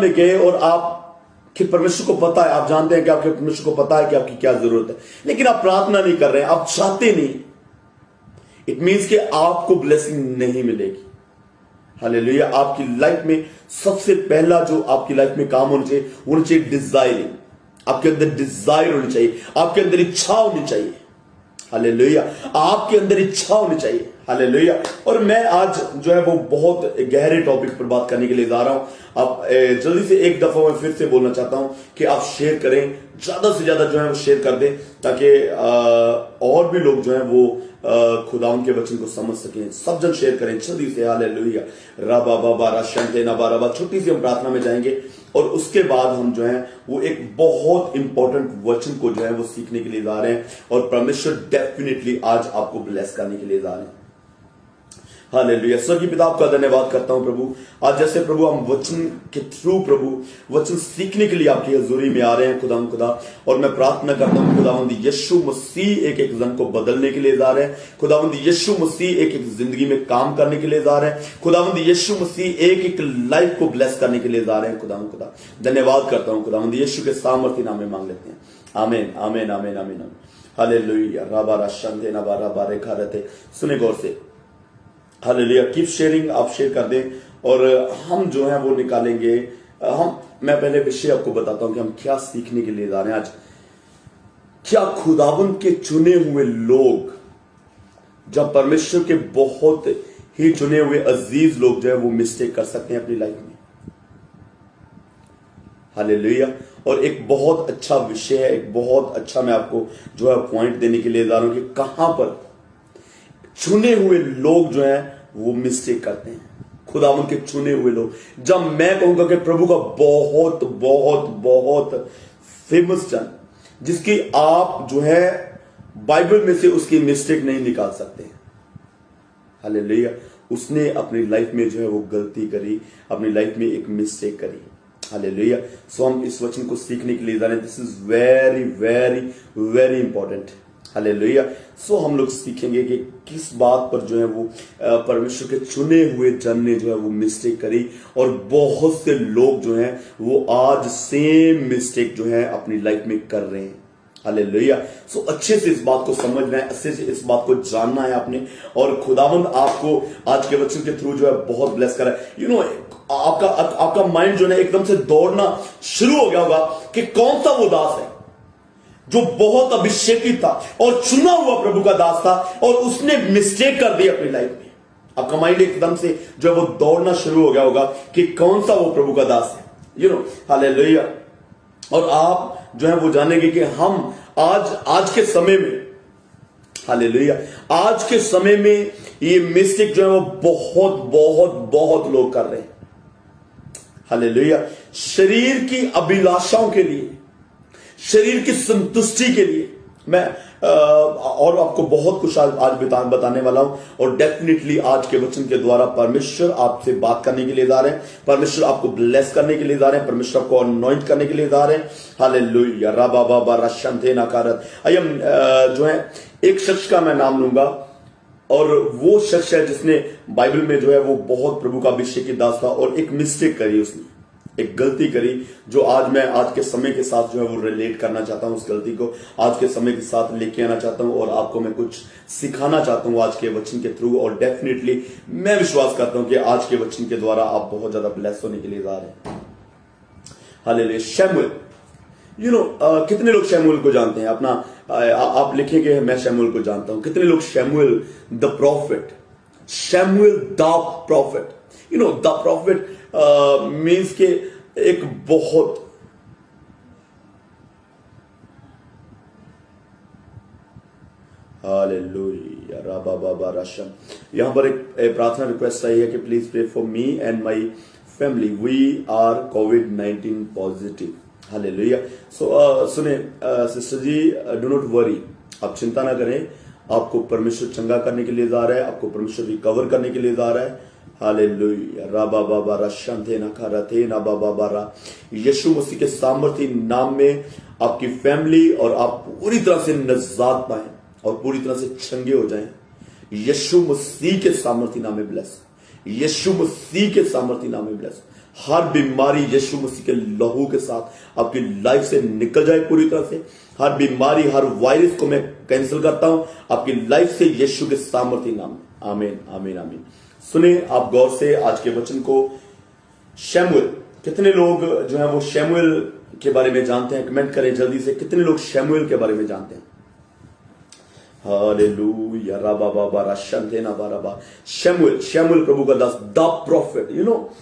में गए और आप कि परमेश्वर को पता है, आप जानते हैं कि आपके परमेश्वर को पता है कि आपकी क्या जरूरत है, लेकिन आप प्रार्थना नहीं कर रहे हैं, आप चाहते नहीं, इट मीन्स कि आपको ब्लेसिंग नहीं मिलेगी। हालेलुया। आपकी लाइफ में सबसे पहला जो आपकी लाइफ में काम होना चाहिए डिजायरिंग। आपके अंदर डिजायर होनी चाहिए, आपके अंदर इच्छा होनी चाहिए। हालेलुया। आपके अंदर इच्छा होनी चाहिए। हालेलुया। और मैं आज जो है वो बहुत गहरे टॉपिक पर बात करने के लिए जा रहा हूं। आप जल्दी से एक दफा मैं फिर से बोलना चाहता हूं कि आप शेयर करें, ज्यादा से ज्यादा जो है वो शेयर कर दें, ताकि और भी लोग जो है वो खुदावन के वचन को समझ सकें। सब जन शेयर करें जल्दी से। हालेलुया। राबा बाबा राशंते ना बाराबा। छोटी सी हम प्रार्थना में जाएंगे और उसके बाद हम जो है वो एक बहुत इंपॉर्टेंट वचन को जो है वो सीखने के लिए जा रहे हैं, और परमेश्वर डेफिनेटली आज आपको ब्लेस करने के लिए जा रहे हैं। हालेलुया। स्वर्गीय पिता, आपका धन्यवाद करता हूं प्रभु। आज जैसे प्रभु हम वचन के थ्रू प्रभु वचन सीखने के लिए आपकी हजूरी में आ रहे हैं खुदा, और मैं प्रार्थना करता हूं खुदावंद यीशु मसीह एक एक जन को बदलने के लिए जा रहे हैं। खुदावंद यीशु मसीह एक एक जिंदगी में काम करने के लिए जा रहे हैं। खुदावंद यीशु मसीह एक एक लाइफ को ब्लेस करने के लिए जा रहे हैं। खुदा धन्यवाद करता हूं खुदावंद यीशु के सामर्थ्य नाम में मांग लेते हैं। आमीन आमीन आमीन आमीन। हालेलुया। राबा राशंते ना बारा रेखा रहते। सुने गौर से। हालेलुया। कीप शेयरिंग, आप शेयर कर दें और हम जो है वो निकालेंगे। मैं पहले विषय आपको बताता हूं कि हम क्या सीखने के लिए जा रहे हैं आज। क्या खुदाबंद के चुने हुए लोग, जब परमेश्वर के बहुत ही चुने हुए अजीज लोग जो है वो मिस्टेक कर सकते हैं अपनी लाइफ में। हालेलुया। और एक बहुत अच्छा विषय है, एक बहुत अच्छा मैं आपको जो है पॉइंट देने के लिए जा रहा हूं कि कहां पर चुने हुए लोग जो हैं वो मिस्टेक करते हैं। खुदावन के चुने हुए लोग, जब मैं कहूंगा कि प्रभु का बहुत बहुत बहुत फेमस जन, जिसकी आप जो है बाइबल में से उसकी मिस्टेक नहीं निकाल सकते। हालेलुया। उसने अपनी लाइफ में जो है वो गलती करी, अपनी लाइफ में एक मिस्टेक करी। हालेलुया। सो हम इस वचन को सीखने के लिए जा रहे हैं। This is very very very important. Hallelujah. So हम लोग सीखेंगे कि किस बात पर जो है वो परमेश्वर के चुने हुए जन ने जो है वो मिस्टेक करी, और बहुत से लोग जो हैं वो आज सेम मिस्टेक जो है अपनी लाइफ में कर रहे हैं। हालेलुया। सो अच्छे से इस बात को समझना है, अच्छे से इस बात को जानना है आपने, और खुदावंद आपको आज के वचन के थ्रू जो है बहुत ब्लेस करा है। आपका माइंड जो है एकदम से दौड़ना शुरू हो गया होगा कि कौन सा वो दास है जो बहुत अभिषेकित था और चुना हुआ प्रभु का दास था, और उसने मिस्टेक कर दी अपनी लाइफ में। आपका माइंड एकदम से जो है वो दौड़ना शुरू हो गया होगा कि कौन सा वो प्रभु का दास है। हालेलुया। और आप जो है वो जानेंगे कि हम आज के समय में, हालेलुया, आज के समय में ये मिस्टेक जो है वो बहुत बहुत बहुत लोग कर रहे हैं। हालेलुया। शरीर की अभिलाषाओं के लिए, शरीर की संतुष्टि के लिए मैं और आपको बहुत कुछ आज बताने वाला हूं, और डेफिनेटली आज के वचन के द्वारा परमेश्वर आपसे बात करने के लिए जा रहे हैं। परमेश्वर आपको ब्लेस करने के लिए जा रहे हैं। परमेश्वर आपको अनॉइंट करने के लिए जा रहे हैं। हालेलुया। राबा बाबा राशंते नाकारत। जो है एक शख्स का मैं नाम लूंगा, और वो शख्स है जिसने बाइबल में जो है वो बहुत प्रभु का अभिषेकित दास था, और एक मिस्टेक करी, उसने एक गलती करी, जो आज के समय के साथ जो है वो रिलेट करना चाहता हूं। उस गलती को आज के समय के साथ लेके आना चाहता हूं, और आपको मैं कुछ सिखाना चाहता हूं आज के वचन के थ्रू, और डेफिनेटली मैं विश्वास करता हूं कि आज के वचन के द्वारा आप बहुत ज्यादा ब्लेस होने के लिए जा रहे हैं। हालेलुया। शमूएल, कितने लोग शमूएल को जानते हैं? अपना आप लिखेंगे मैं शमूएल को जानता हूं। कितने लोग शमूएल द प्रॉफिट, शमूएल the profit, the profit means के एक बहुत हालेलुया। राबा बाबा राशम। यहां पर एक प्रार्थना रिक्वेस्ट आई है कि please pray for me and my family, we are COVID-19 positive. Hallelujah. So सुने सिस्टर जी, डू नॉट वरी, आप चिंता ना करें। आपको परमेश्वर चंगा करने के लिए जा रहा है, आपको परमेश्वर रिकवर करने के लिए जा रहा है। हालेलुया। राबा बाबा राशंते नखारते ना बाबा बारा। यीशु मसीह के सामर्थ्य नाम में आपकी फैमिली और आप पूरी तरह से नजात पाएं और पूरी तरह से चंगे हो जाएं। यीशु मसीह के सामर्थ्य नाम में ब्लेस, यीशु मसीह के सामर्थ्य नाम में ब्लेस। हर बीमारी यीशु मसीह के लहू के साथ आपकी लाइफ से निकल जाए पूरी तरह से। हर बीमारी, हर वायरस को मैं कैंसिल करता हूं आपकी लाइफ से यीशु के सामर्थ्य नाम में। आमीन, आमीन, आमीन। सुने आप गौर से आज के वचन को। शमूएल, कितने लोग जो है वो शमूएल के बारे में जानते हैं? कमेंट करें जल्दी से, कितने लोग शमूएल के बारे में जानते हैं? हालेलुया, राबा बाबा राशंतेना बाराबा। शमूएल प्रभु का दास, द प्रॉफिट। यू नो,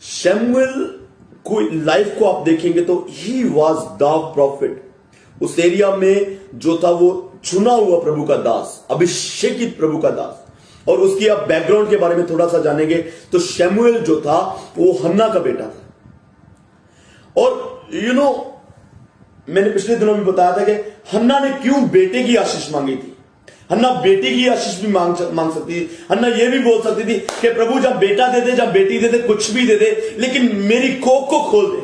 शमूएल को लाइफ को आप देखेंगे तो ही वाज द प्रॉफिट। उस एरिया में जो था वो चुना हुआ प्रभु का दास, अभिषेकित प्रभु का दास। और उसकी आप बैकग्राउंड के बारे में थोड़ा सा जानेंगे तो शमूएल जो था वो हन्ना का बेटा था। और यू नो, मैंने पिछले दिनों में बताया था कि हन्ना ने क्यों बेटे की आशीष मांगी थी। हन्ना बेटी की आशीष भी मांग सकती थी। हन्ना ये भी बोल सकती थी कि प्रभु जब बेटा दे दे, जब बेटी दे दे, कुछ भी दे दे, लेकिन मेरी कोख को खोल दे।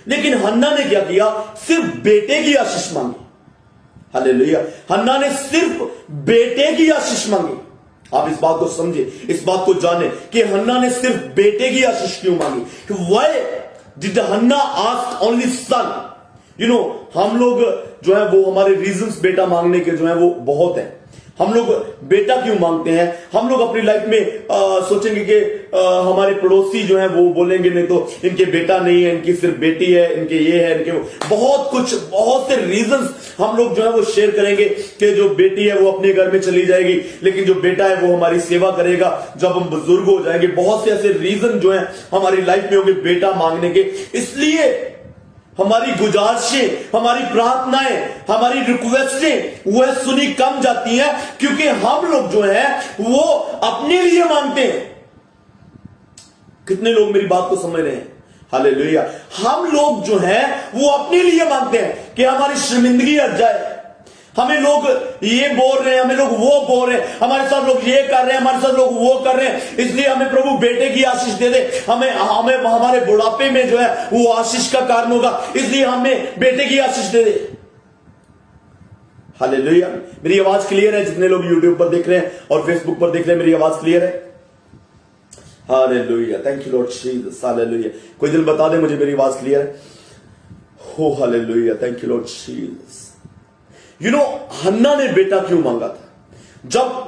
लेकिन हन्ना ने क्या किया? सिर्फ बेटे की आशीष मांगी। हालेलुया, हन्ना ने सिर्फ बेटे की आशीष मांगी। आप इस बात को समझे, इस बात को जाने कि हन्ना ने सिर्फ बेटे की आशीष क्यों मांगी। Why did Hannah ask only son? You know, हम लोग जो है वो हमारे रीजंस बेटा मांगने के जो है वो बहुत है। हम लोग बेटा क्यों मांगते हैं? हम लोग अपनी लाइफ में सोचेंगे कि हमारे पड़ोसी जो है वो बोलेंगे नहीं तो इनके बेटा नहीं है, इनकी सिर्फ बेटी है, इनके ये है, इनके वो, बहुत कुछ, बहुत से रीजंस हम लोग जो है वो शेयर करेंगे कि जो बेटी है वो अपने घर में चली जाएगी, लेकिन जो बेटा है वो हमारी सेवा करेगा जब हम बुजुर्ग हो जाएंगे। बहुत से ऐसे रीजन जो है हमारी लाइफ में होंगे बेटा मांगने के। इसलिए हमारी गुजारिशें, हमारी प्रार्थनाएं, हमारी रिक्वेस्टें वह सुनी कम जाती हैं, क्योंकि हम लोग जो है वो अपने लिए मांगते हैं। कितने लोग मेरी बात को समझ रहे हैं? हालेलुया। हम लोग जो है वो अपने लिए मांगते हैं कि हमारी शर्मिंदगी हट जाए। हमें लोग ये बोल रहे हैं, हमें लोग वो बोल रहे हैं, हमारे साथ लोग ये कर रहे हैं, हमारे साथ लोग वो कर रहे हैं, इसलिए हमें प्रभु बेटे की आशीष दे दे। हमें हमारे बुढ़ापे में जो है वो आशीष का कारण होगा, इसलिए हमें बेटे की आशीष दे दे। हालेलुया। मेरी आवाज क्लियर है? जितने लोग यूट्यूब पर देख रहे हैं और फेसबुक पर देख रहे हैं, मेरी आवाज क्लियर है? Hallelujah, thank you Lord Jesus. Hallelujah. कोई दिल बता दे मुझे मेरी आवाज क्लियर है? हो hallelujah, thank you Lord Jesus. You know, Hannah ने बेटा क्यों मांगा था? जब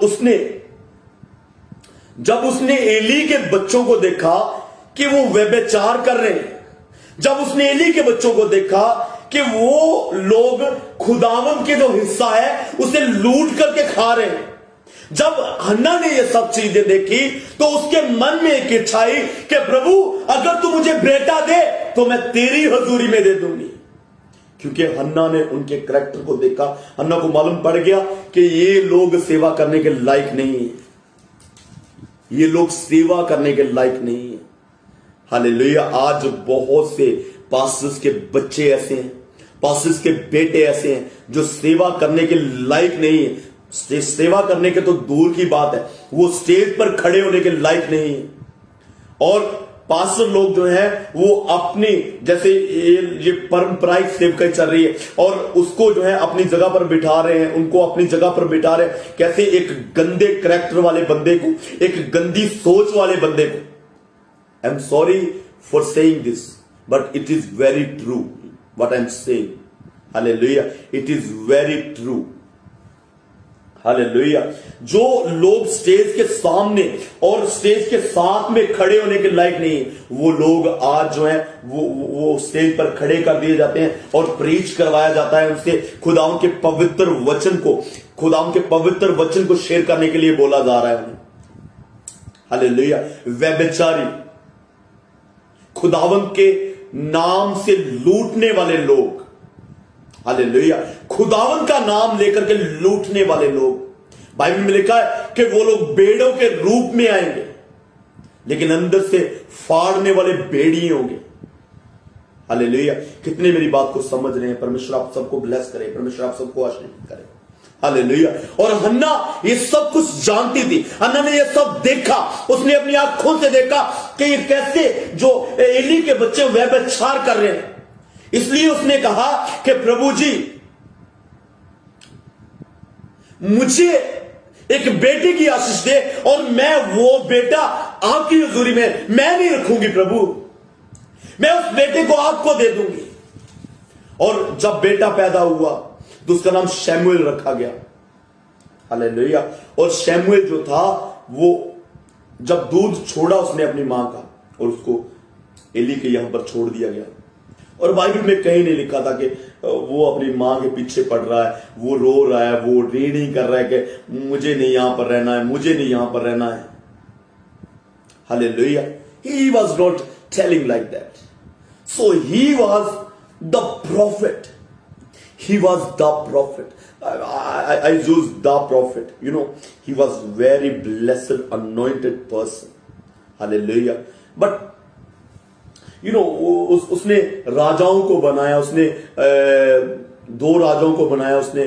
उसने एली के बच्चों को देखा कि वो व्यभिचार कर रहे हैं, जब उसने एली के बच्चों को देखा कि वो लोग खुदावंद के जो हिस्सा है उसे लूट करके खा रहे हैं, जब हन्ना ने ये सब चीजें देखी तो उसके मन में एक इच्छा आई कि प्रभु अगर तू मुझे बेटा दे तो मैं तेरी हजूरी में दे दूंगी। क्योंकि हन्ना ने उनके करैक्टर को देखा, हन्ना को मालूम पड़ गया कि ये लोग सेवा करने के लायक नहीं है, ये लोग सेवा करने के लायक नहीं है। हालेलुया। आज बहुत से पास्टर्स के बच्चे ऐसे हैं, पास्टर्स के बेटे ऐसे हैं जो सेवा करने के लायक नहीं है। सेवा करने के तो दूर की बात है, वो स्टेज पर खड़े होने के लायक नहीं है। और पास्टर लोग जो है वो अपनी, जैसे ये परंपराइक सेवकाई चल रही है और उसको जो है अपनी जगह पर बिठा रहे हैं, उनको अपनी जगह पर बिठा रहे हैं। कैसे एक गंदे करैक्टर वाले बंदे को, एक गंदी सोच वाले बंदे को। I am sorry for saying this but it is very true what I am saying. Hallelujah, it is very true. Hallelujah. जो लोग स्टेज के सामने और स्टेज के साथ में खड़े होने के लायक नहीं है, वो लोग आज जो है वो स्टेज पर खड़े कर दिए जाते हैं और प्रीच करवाया जाता है उनसे। खुदाओं के पवित्र वचन को शेयर करने के लिए बोला जा रहा है उन्हें। हालेलुया। व्यभिचारी, खुदावंत के नाम से लूटने वाले लोग, हालेलुया, खुदावंत का नाम लेकर के लूटने वाले लोग। बाइबल में लिखा है कि वो लोग भेड़ों के रूप में आएंगे लेकिन अंदर से फाड़ने वाले भेड़िए होंगे। हालेलुया। कितने मेरी बात को समझ रहे हैं? परमेश्वर आप सबको ब्लेस करे, परमेश्वर आप सबको आशीर्वाद करे। हालेलुया। और हन्ना ये सब कुछ जानती थी, हन्ना ने ये सब देखा, उसने अपनी आंखों से देखा कि ये कैसे जो एली के बच्चे व्यभिचार कर रहे हैं। इसलिए उसने कहा कि प्रभु जी मुझे एक बेटे की आशीष दे और मैं वो बेटा आपकी हजूरी में मैं नहीं रखूंगी प्रभु। मैं उस बेटे को आपको दे दूंगी। और जब बेटा पैदा हुआ तो उसका नाम शमूएल रखा गया। हालेलुया। और शमूएल जो था वो जब दूध छोड़ा उसने अपनी मां का, और उसको एली के यहां पर छोड़ दिया गया। और बाइबल में कहीं नहीं लिखा था कि वो अपनी मां के पीछे पड़ रहा है, वो रो रहा है, वो रीडिंग कर रहा है कि मुझे नहीं यहां पर रहना है, मुझे नहीं यहां पर रहना है। Hallelujah. He was not telling like that. So he was the prophet. He was the prophet. I use the prophet. You know, he was very blessed, anointed person. Hallelujah. But you know, उसने राजाओं को बनाया, उसने दो राजाओं को बनाया, उसने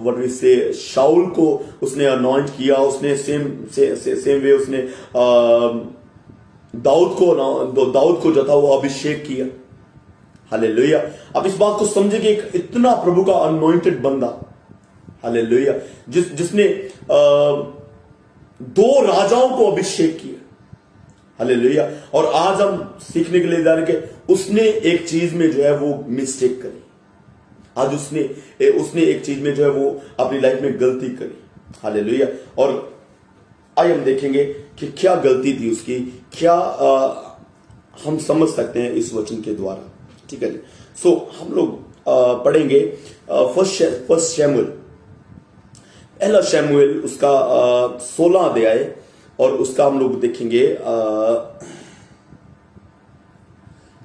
what we say शाऊल को उसने अनॉइंट किया, उसने सेम वे उसने दाऊद को जो था वो अभिषेक किया। हालेलुया। अब इस बात को समझे कि एक इतना प्रभु का अनॉइंटेड बंदा, हालेलुया, जिसने दो राजाओं को अभिषेक किया। हालेलुया। और आज हम सीखने के लिए जा रहे कि उसने एक चीज में जो है वो मिस्टेक करी। आज उसने एक चीज में जो है वो अपनी लाइफ में गलती करी। हालेलुया। और आइए हम देखेंगे कि क्या गलती थी उसकी, क्या हम समझ सकते हैं इस वचन के द्वारा। ठीक है जी। सो हम लोग पढ़ेंगे फर्स्ट शमूएल, पहला शमूएल उसका 16 अध्याय, और उसका हम लोग देखेंगे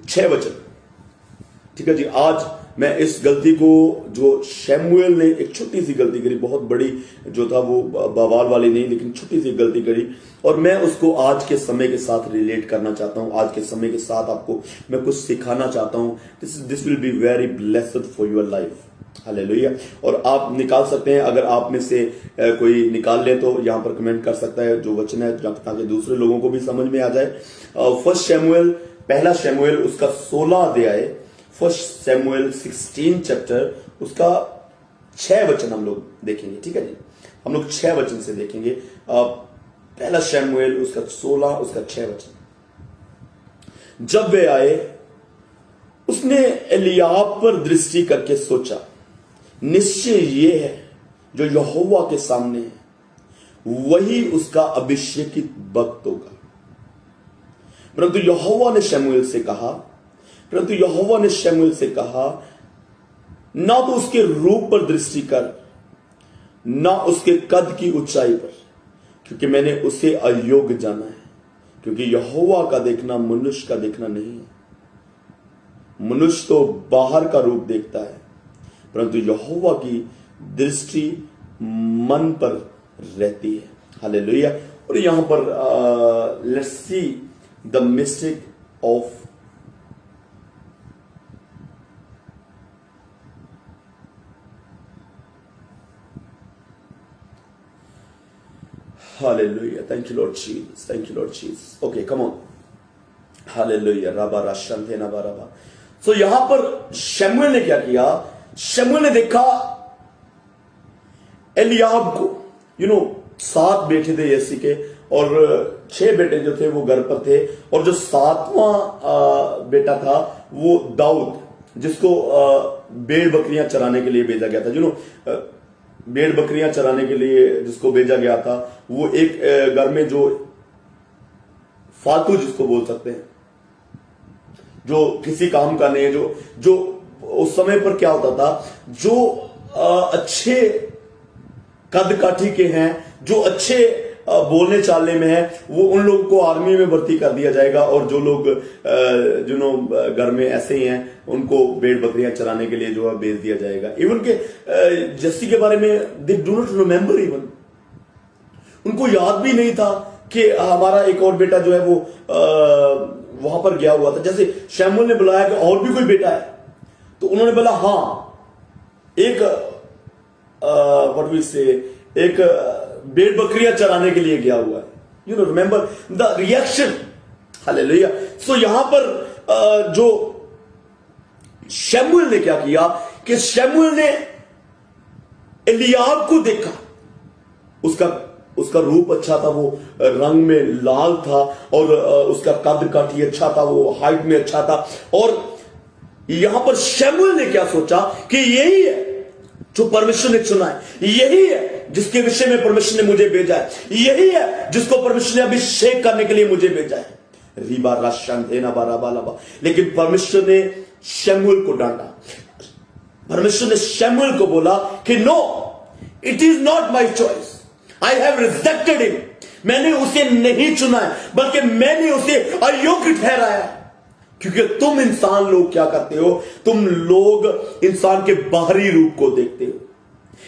6 वचन। ठीक है जी। आज मैं इस गलती को, जो शमूएल ने एक छोटी सी गलती करी, बहुत बड़ी जो था वो बवाल वाली नहीं, लेकिन छोटी सी गलती करी, और मैं उसको आज के समय के साथ रिलेट करना चाहता हूं। आज के समय के साथ आपको मैं कुछ सिखाना चाहता हूं। This will be very blessed for your life. Hallelujah. और आप निकाल सकते हैं, अगर आप में से कोई निकाल ले तो यहां पर कमेंट कर सकता है जो वचन है, ताकि दूसरे लोगों को भी समझ में आ जाए। फर्स्ट शमूएल, पहला शमूएल उसका 16 अध्याय, फर्स्ट शमूएल 16 चैप्टर, उसका 6 वचन हम लोग देखेंगे। ठीक है जी। हम लोग 6 वचन से देखेंगे। पहला शमूएल उसका 16, उसका 6 वचन। जब वे आए, उसने एलियाब पर दृष्टि करके सोचा, निश्चय ये है जो यहोवा के सामने है, वही उसका अभिषेकित भक्त होगा। परंतु यहोवा ने शमूएल से कहा, ना तो उसके रूप पर दृष्टि कर, ना उसके कद की ऊंचाई पर, क्योंकि मैंने उसे अयोग्य जाना है। क्योंकि यहोवा का देखना मनुष्य का देखना नहीं है। मनुष्य तो बाहर का रूप देखता है, परंतु यहोवा की दृष्टि मन पर रहती है। हालेलुया। और यहां पर let's see the mistake of Hallelujah. Thank you, Lord Jesus. Thank you, Lord Jesus. Okay, come on. Hallelujah. Rabba Rashante Nabaraba. So यहां पर शमूएल ने क्या किया? शमूएल ने देखा एलियाब को। 7 बेटे थे यसी के, और 6 बेटे जो थे वो घर पर थे, और जो 7वां बेटा था वो दाऊद, जिसको भेड़ बकरियां चराने के लिए भेजा गया था। भेड़ बकरियां चराने के लिए जिसको भेजा गया था, वो एक घर में जो फालतू जिसको बोल सकते हैं, जो किसी काम का नहीं है, जो उस समय पर क्या होता था, जो अच्छे कद काठी के हैं, जो अच्छे बोलने चालने में है, वो उन लोगों को आर्मी में भर्ती कर दिया जाएगा, और जो लोग घर में ऐसे ही हैं उनको भेड़ बकरियां चराने के लिए जो है भेज दिया जाएगा। इवन के जस्सी के बारे में they do not remember, even उनको याद भी नहीं था कि हमारा एक और बेटा जो है वो वहां पर गया हुआ था। जैसे शमूएल ने बुलाया कि और भी कोई बेटा है, तो उन्होंने बोला हाँ, एक व्हाट वी से एक भेड़ बकरियां चराने के लिए गया हुआ है। Remember the reaction. हालेलुया। सो यहां पर जो शमूएल ने क्या किया कि शमूएल ने एलियाब को देखा, उसका रूप अच्छा था, वो रंग में लाल था, और उसका कद काठी अच्छा था, वो हाइट में अच्छा था। और यहां पर शमूएल ने क्या सोचा कि यही है जो परमेश्वर ने चुना है, यही है जिसके विषय में परमेश्वर ने मुझे भेजा है, यही है जिसको परमेश्वर ने अभिषेक करने के लिए मुझे भेजा है। रीबा राशन देना बाराबालाबा। लेकिन परमेश्वर ने शमूएल को डांटा। परमेश्वर ने शमूएल को बोला कि no, it is not my choice, I have rejected him. मैंने उसे नहीं चुना है, बल्कि मैंने उसे अयोग्य ठहराया है। क्योंकि तुम इंसान लोग क्या करते हो, तुम लोग इंसान के बाहरी रूप को देखते हो,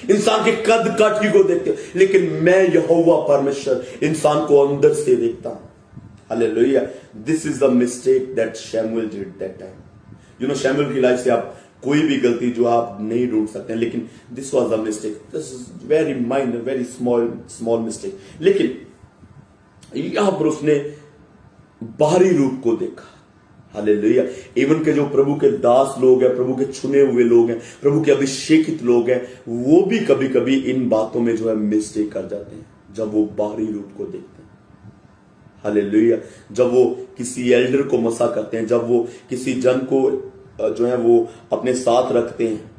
इंसान के कद काठी को देखते हो, लेकिन मैं यहोवा परमेश्वर इंसान को अंदर से देखता हूं। Hallelujah. This is the mistake that शमूएल डिड दैट टाइम। शमूएल की लाइफ से आप कोई भी गलती जो आप नहीं ढूंढ सकते हैं, लेकिन this was the mistake. This is very minor, very small mistake. लेकिन यहां पर उसने बाहरी रूप को देखा। हालेलुया। इवन के जो प्रभु के दास लोग हैं, प्रभु के चुने हुए लोग हैं, प्रभु के अभिषेकित लोग हैं, वो भी कभी कभी इन बातों में जो है मिस्टेक कर जाते हैं, जब वो बाहरी रूप को देखते हैं। हालेलुया। जब वो किसी एल्डर को मसा करते हैं, जब वो किसी जन को जो है वो अपने साथ रखते हैं,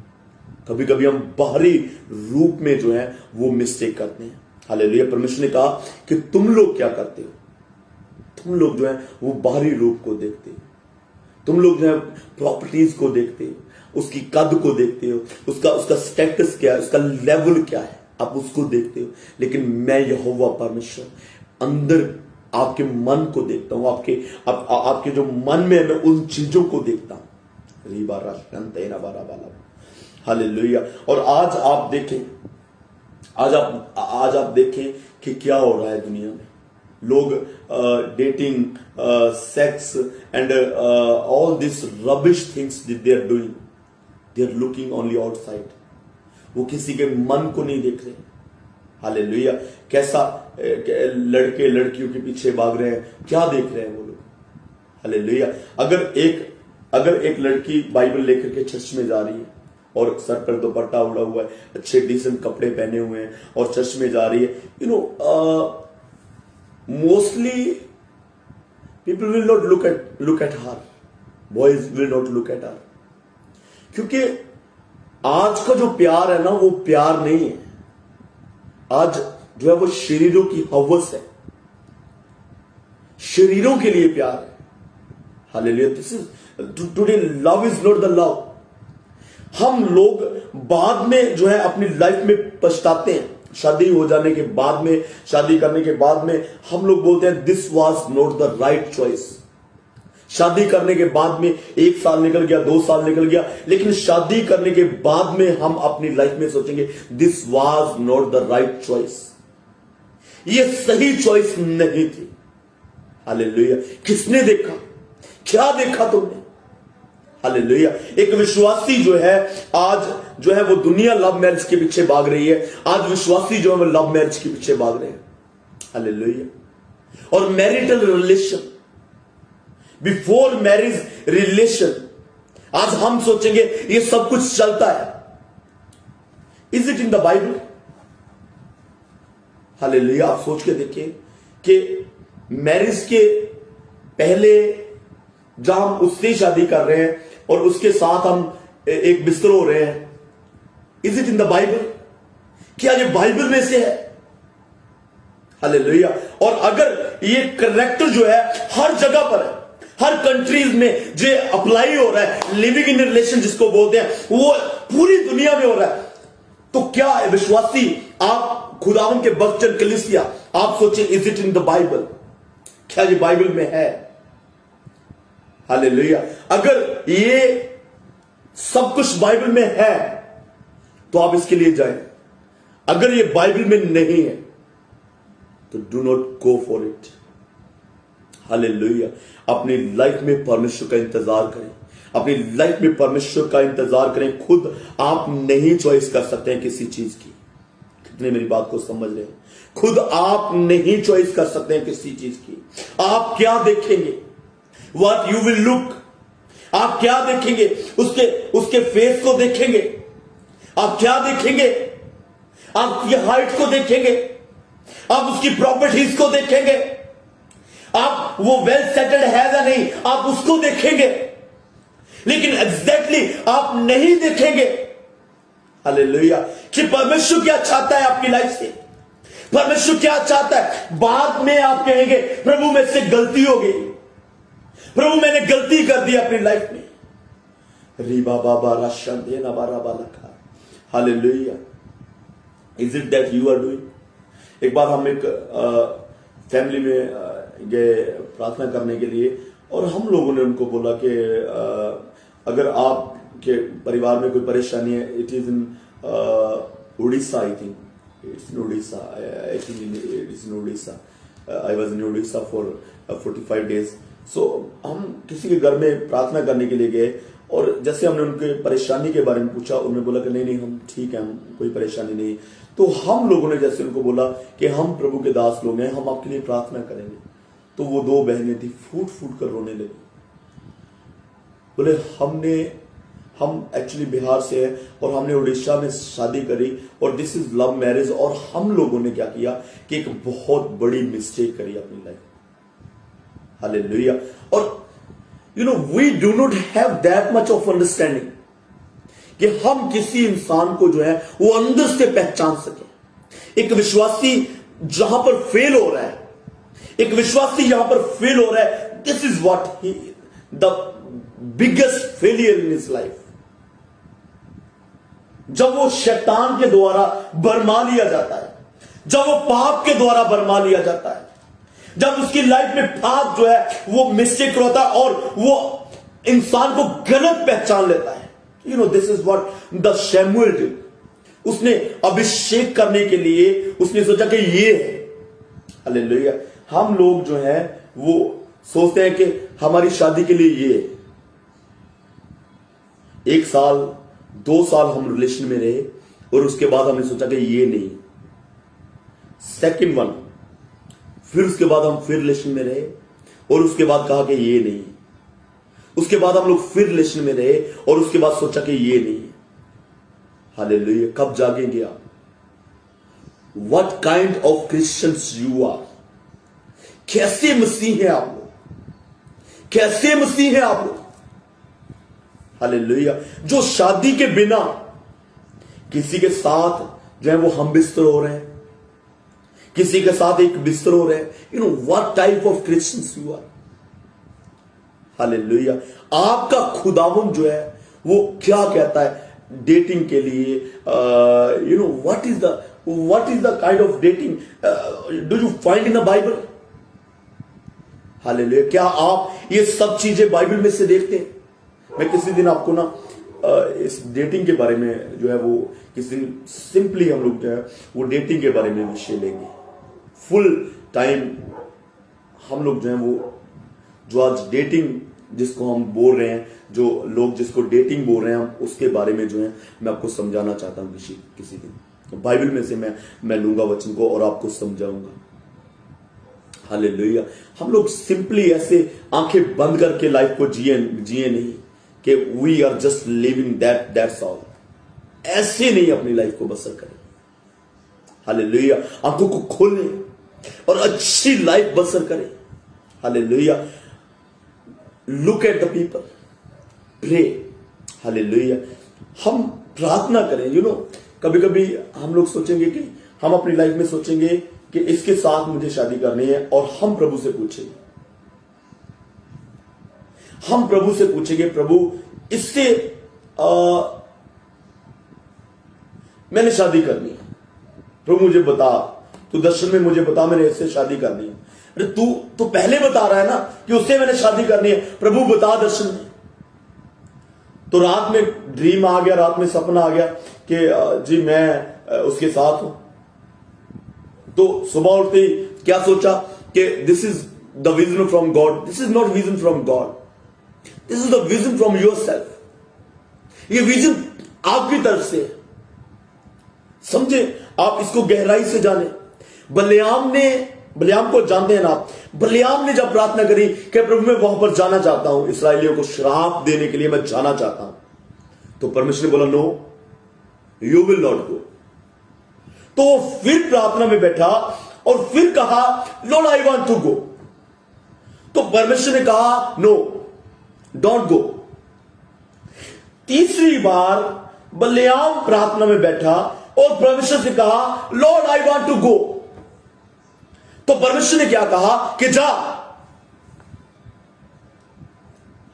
कभी कभी हम बाहरी रूप में जो है वो मिस्टेक करते हैं। हालेलुया। परमेश्वर ने कहा कि तुम लोग क्या करते हो, तुम लोग जो है वो बाहरी रूप को देखते हो, तुम लोग जो है प्रॉपर्टीज को देखते हो, उसकी कद को देखते हो, उसका स्टेटस क्या है, उसका लेवल क्या है, आप उसको देखते हो। लेकिन मैं यहोवा परमेश्वर अंदर आपके मन को देखता हूं, आपके जो मन में मैं उन चीजों को देखता हूं। हालेलुया। और आज आप देखें, आज आप देखें कि क्या हो रहा है दुनिया में। लोग dating, sex and all this rubbish things they are doing, they are looking only outside. वो किसी के मन को नहीं देख रहे। हालेलुया। कैसा लड़के लड़कियों के पीछे भाग रहे हैं, क्या देख रहे हैं वो लोग। हालेलुया। अगर एक लड़की बाइबल लेकर के चर्च में जा रही है और सर पर दुपट्टा उड़ा हुआ है, अच्छे डिसेंट कपड़े पहने हुए हैं और चर्च में जा रही है, mostly people will not look at her, boys will not look at her. क्योंकि आज का जो प्यार है ना, वो प्यार नहीं है। आज जो है वो शरीरों की हवस है, शरीरों के लिए प्यार है। Hallelujah. This is today love is not the love. हम लोग बाद में जो है अपनी लाइफ में पछताते हैं, शादी हो जाने के बाद में, शादी करने के बाद में हम लोग बोलते हैं this was not the right choice. शादी करने के बाद में 1 साल निकल गया, 2 साल निकल गया, लेकिन शादी करने के बाद में हम अपनी लाइफ में सोचेंगे this was not the right choice, ये सही चॉइस नहीं थी। हालेलुया। किसने देखा, क्या देखा तुमने। हालेलुया। एक विश्वासी जो है आज जो है वो दुनिया लव मैरिज के पीछे भाग रही है। आज विश्वासी जो है वो लव मैरिज के पीछे भाग रहे हैं। हालेलुया। और marital relation, before marriage relation, आज हम सोचेंगे ये सब कुछ चलता है। Is it in the Bible. Hallelujah. आप सोच के देखिए कि मैरिज के पहले जहां हम उससे शादी कर रहे हैं और उसके साथ हम एक बिस्तर हो रहे हैं, is it in the Bible. क्या ये बाइबल में से है। हालेलुया। और अगर ये करेक्टर जो है हर जगह पर है, हर कंट्रीज में जो अप्लाई हो रहा है, लिविंग इन रिलेशन जिसको बोलते हैं, वो पूरी दुनिया में हो रहा है, तो क्या है विश्वासी, आप खुदावन के बचन कलीसिया, आप सोचें is it in the Bible. क्या ये बाइबल में है। हालेलुया। अगर ये सब कुछ बाइबल में है तो आप इसके लिए जाएं। अगर ये बाइबल में नहीं है तो do not go for it. Hallelujah. अपनी लाइफ में परमेश्वर का इंतजार करें, अपनी लाइफ में परमेश्वर का इंतजार करें। खुद आप नहीं चॉइस कर सकते हैं किसी चीज की। कितने मेरी बात को समझ रहे हैं। खुद आप नहीं चॉइस कर सकते हैं किसी चीज की। आप क्या देखेंगे, व्हाट यू विल लुक, आप क्या देखेंगे, उसके फेस को देखेंगे, आप क्या देखेंगे, आप ये हाइट को देखेंगे, आप उसकी प्रॉपर्टीज को देखेंगे, आप वो वेल सेटल्ड है या नहीं आप उसको देखेंगे, लेकिन एग्जैक्टली आप नहीं देखेंगे हालेलुया कि परमेश्वर क्या चाहता है आपकी लाइफ से। परमेश्वर क्या चाहता है, बाद में आप कहेंगे प्रभु मेरे से गलती हो गई, प्रभु मैंने गलती कर दी अपनी लाइफ में। रीबा बाबा राशन देना बारा बालका hallelujah. Is it that you are doing. एक बार हम एक फैमिली में गए प्रार्थना करने के लिए, और हम लोगों ने उनको बोला कि अगर आपके परिवार में कोई परेशानी है, it is in Orissa, I think it's in Orissa, I think it's in Orissa, I was in Orissa for 45 days। सो हम किसी के घर में प्रार्थना करने के लिए गए, और जैसे हमने उनके परेशानी के बारे में पूछा, उन्होंने बोला कि नहीं हम ठीक है, हम कोई परेशानी नहीं। तो हम लोगों ने जैसे उनको बोला कि हम प्रभु के दास लोग हैं, हम आपके लिए प्रार्थना करेंगे, तो वो 2 बहनें थी फूट फूट कर रोने लगी। बोले हम एक्चुअली बिहार से हैं और हमने उड़ीसा में शादी करी, और दिस इज लव मैरिज, और हम लोगों ने क्या किया कि एक बहुत बड़ी मिस्टेक करी अपनी लाइफ। हालेलुया। और you know we do not have that much of understanding कि हम किसी इंसान को जो है वो अंदर से पहचान सके। एक विश्वासी जहां पर फेल हो रहा है, एक विश्वासी यहां पर फेल हो रहा है, this is what he the biggest failure in his life. जब वो शैतान के द्वारा बरमा लिया जाता है, जब वो पाप के द्वारा बरमा लिया जाता है, जब उसकी लाइफ में पाप जो है वो मिस्टेक होता है और वो इंसान को गलत पहचान लेता है। You know this is what the Samuel did. उसने अभिषेक करने के लिए उसने सोचा कि ये है। हालेलुया। हम लोग जो है वो सोचते हैं कि हमारी शादी के लिए ये है। 1 साल 2 साल हम रिलेशन में रहे, और उसके बाद हमने सोचा कि ये नहीं। सेकंड वन, फिर उसके बाद हम फिर रिलेशन में रहे, और उसके बाद कहा कि ये नहीं। उसके बाद हम लोग फिर रिलेशन में रहे, और उसके बाद सोचा कि ये नहीं। हालेलुया। कब जागेंगे आप? What kind of Christians you are. कैसे मसीह हैं आप लोग, कैसे मसीह हैं आप लोग। हालेलुया। जो शादी के बिना किसी के साथ जो है वो हम बिस्तर हो रहे हैं, किसी के साथ एक बिस्तर हो रहे हैं। You know what type of Christians you are. Hallelujah. आपका खुदावंद जो है वो क्या कहता है डेटिंग के लिए? You know what is the kind of dating do you find in the Bible. Hallelujah. क्या आप ये सब चीजें बाइबल में से देखते हैं? मैं किसी दिन आपको ना इस डेटिंग के बारे में जो है वो किसी दिन सिंपली हम लोग जो है वो डेटिंग के बारे में विषय लेंगे। फुल टाइम हम लोग जो है वो जो आज डेटिंग जिसको हम बोल रहे हैं, जो लोग जिसको डेटिंग बोल रहे हैं, हम उसके बारे में जो है मैं आपको समझाना चाहता हूं किसी दिन। बाइबल में से मैं लूंगा वचन को और आपको समझाऊंगा। हालेलुया। हम लोग सिंपली ऐसे आंखें बंद करके लाइफ को जिए नहीं कि we are just living that's all. ऐसे नहीं अपनी लाइफ को बसर करें। हालेलुया। आंखों को खोलें और अच्छी लाइफ बसर करें। Hallelujah. Look at the people, pray. Hallelujah. हम प्रार्थना करें। यू नो कभी कभी हम लोग सोचेंगे कि हम अपनी लाइफ में सोचेंगे कि इसके साथ मुझे शादी करनी है, और हम प्रभु से पूछेंगे, हम प्रभु से पूछेंगे प्रभु इससे मैंने शादी करनी है, प्रभु मुझे बता, तू दर्शन में मुझे बता, मैंने इससे शादी करनी है। अरे तू पहले बता रहा है ना कि उससे मैंने शादी करनी है, प्रभु बता दर्शन में। तो रात में ड्रीम आ गया, रात में सपना आ गया कि जी मैं उसके साथ हूं। तो सुबह उठते ही क्या सोचा कि this is the vision from God. This is not vision from God, this is the vision from yourself. ये विजन आपकी तरफ से है। समझे? आप इसको गहराई से जाने। बलियाम को जानते हैं ना आप? बलियाम ने जब प्रार्थना करी कि प्रभु मैं वहां पर जाना चाहता हूं, इस्राएलियों को श्राप देने के लिए मैं जाना चाहता हूं, तो परमेश्वर ने बोला no, you will not go. तो फिर प्रार्थना में बैठा और फिर कहा Lord I want to go. तो परमेश्वर ने कहा नो, डोंट गो। तीसरी बार बलियाम प्रार्थना में बैठा और परमेश्वर से कहा Lord I want to go. तो परमेश्वर ने क्या कहा कि जा।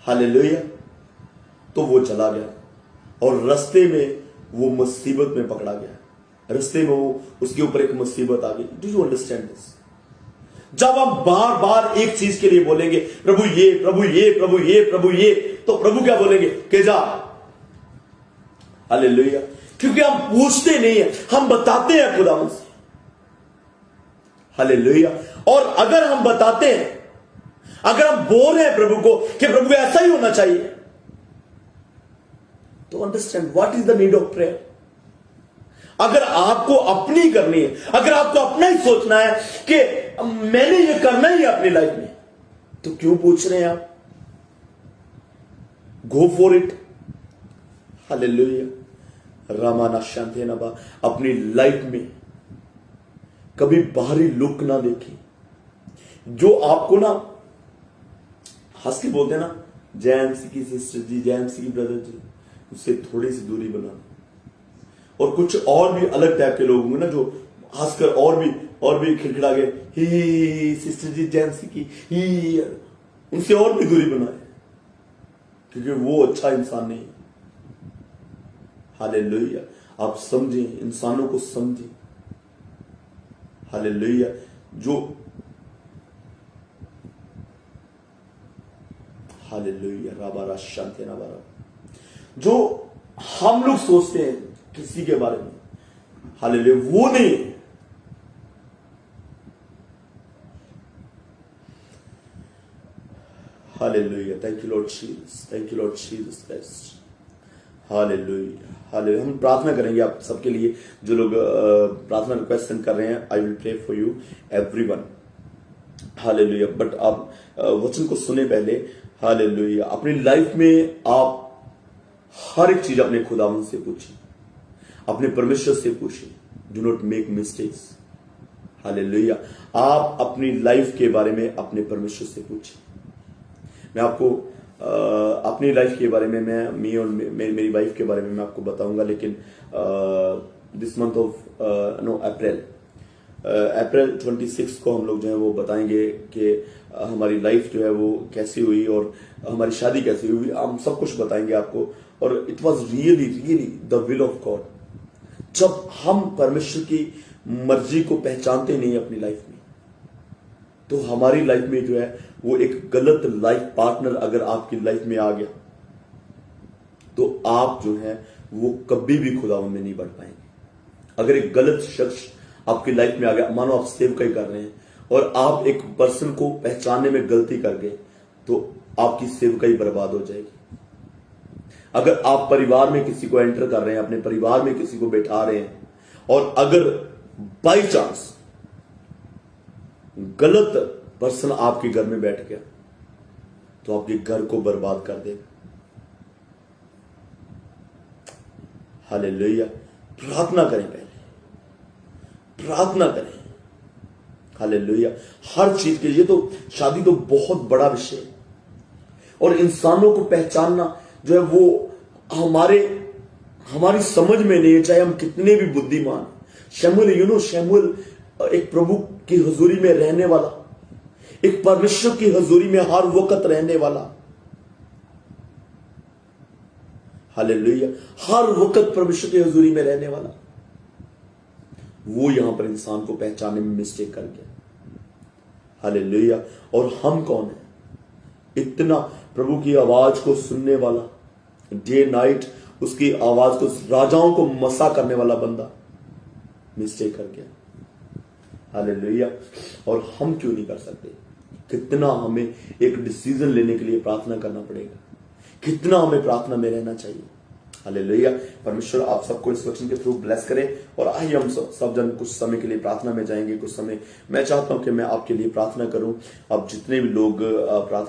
हालेलुया। तो वो चला गया और रास्ते में वो मुसीबत में पकड़ा गया। रास्ते में वो उसके ऊपर एक मुसीबत आ गई। Do you understand this? जब हम बार बार एक चीज के लिए बोलेंगे प्रभु ये, प्रभु ये, प्रभु ये, प्रभु ये, तो प्रभु क्या बोलेंगे कि जा। हालेलुया। क्योंकि हम पूछते नहीं है, हम बताते हैं खुदावन से। हालेलुया। और अगर हम बताते हैं, अगर हम बोल रहे हैं प्रभु को कि प्रभु ऐसा ही होना चाहिए, तो understand what is the need of prayer. अगर आपको अपनी करनी है, अगर आपको अपना ही सोचना है कि मैंने ये करना ही है अपनी लाइफ में, तो क्यों पूछ रहे हैं आप? Go for it. हालेलुया। रामाना शांति नबा। अपनी लाइफ में कभी बाहरी लुक ना देखें, जो आपको ना हंस के बोलते हैं ना, जैमसी की सिस्टर जी, जैमसी की ब्रदर जी, उससे थोड़ी सी दूरी बनाना। और कुछ और भी अलग टाइप के लोग होंगे ना जो हंसकर और भी खिलखिला के ही सिस्टर जी जैमसी की ही, उनसे और भी दूरी बनाए, क्योंकि वो अच्छा इंसान नहीं है। हालेलुया। आप समझें, इंसानों को समझें। हालेलुया। जो हालेलुया राबारा शांति नाबारा, जो हम लोग सोचते हैं किसी के बारे में, हालेलुया, वो नहीं। Hallelujah. Thank you Lord Jesus, thank you Lord Jesus Christ. Hallelujah, hallelujah. हम प्रार्थना करेंगे आप सबके लिए जो लोग प्रार्थना रिक्वेस्ट सेंड कर रहे हैं। I will pray for you everyone. Hallelujah. But आप वचन को सुने पहले। हालेलुया। अपनी लाइफ में आप हर एक चीज अपने खुदावन से पूछें, अपने परमेश्वर से पूछें। Do not make mistakes. Hallelujah. आप अपनी लाइफ के बारे में अपने परमेश्वर से पूछें। मैं आपको अपनी लाइफ के बारे में, मैं और मेरी वाइफ के बारे में मैं आपको बताऊंगा, लेकिन दिस मंथ ऑफ अप्रैल 26 को हम लोग जो है वो बताएंगे कि हमारी लाइफ जो है वो कैसी हुई और हमारी शादी कैसी हुई। हम सब कुछ बताएंगे आपको। और it was really really the will of God. जब हम परमेश्वर की मर्जी को पहचानते नहीं अपनी लाइफ में, तो हमारी लाइफ में जो है वो एक गलत लाइफ पार्टनर अगर आपकी लाइफ में आ गया, तो आप जो है वो कभी भी खुदावन में नहीं बढ़ पाएंगे। अगर एक गलत शख्स आपकी लाइफ में आ गया, मानो आप सेवकाई कर रहे हैं और आप एक पर्सन को पहचानने में गलती कर गए, तो आपकी सेवकाई बर्बाद हो जाएगी। अगर आप परिवार में किसी को एंटर कर रहे हैं, अपने परिवार में किसी को बैठा रहे हैं, और अगर बाई चांस गलत पर्सन आपके घर में बैठ गया, तो आपके घर को बर्बाद कर देगा। हालेलुया। प्रार्थना करें, पहले प्रार्थना करें। हालेलुया। हर चीज के लिए तो शादी तो बहुत बड़ा विषय है, और इंसानों को पहचानना जो है वो हमारी समझ में नहीं है, चाहे हम कितने भी बुद्धिमान। शमूएल, शमूएल एक प्रभु की हुजूरी में रहने वाला, एक परमेश्वर की हुजूरी में हर वक्त रहने वाला। हालेलुया। हर वक्त परमेश्वर की हुजूरी में रहने वाला, वो यहां पर इंसान को पहचानने में मिस्टेक कर गया। हालेलुया। और हम कौन है? इतना प्रभु की आवाज को सुनने वाला, डे नाइट उसकी आवाज को, राजाओं को मसा करने वाला बंदा मिस्टेक कर गया। हालेलुया। और हम क्यों नहीं कर सकते? कितना हमें एक डिसीजन लेने के लिए प्रार्थना करना पड़ेगा, कितना हमें प्रार्थना में रहना चाहिए। हालेलुया। परमेश्वर आप सबको इस वचन के थ्रू ब्लेस करें। और आइए हम सब जन कुछ समय के लिए प्रार्थना में जाएंगे। कुछ समय मैं चाहता हूं कि मैं आपके लिए प्रार्थना करूं। आप जितने भी लोग प्रार्थना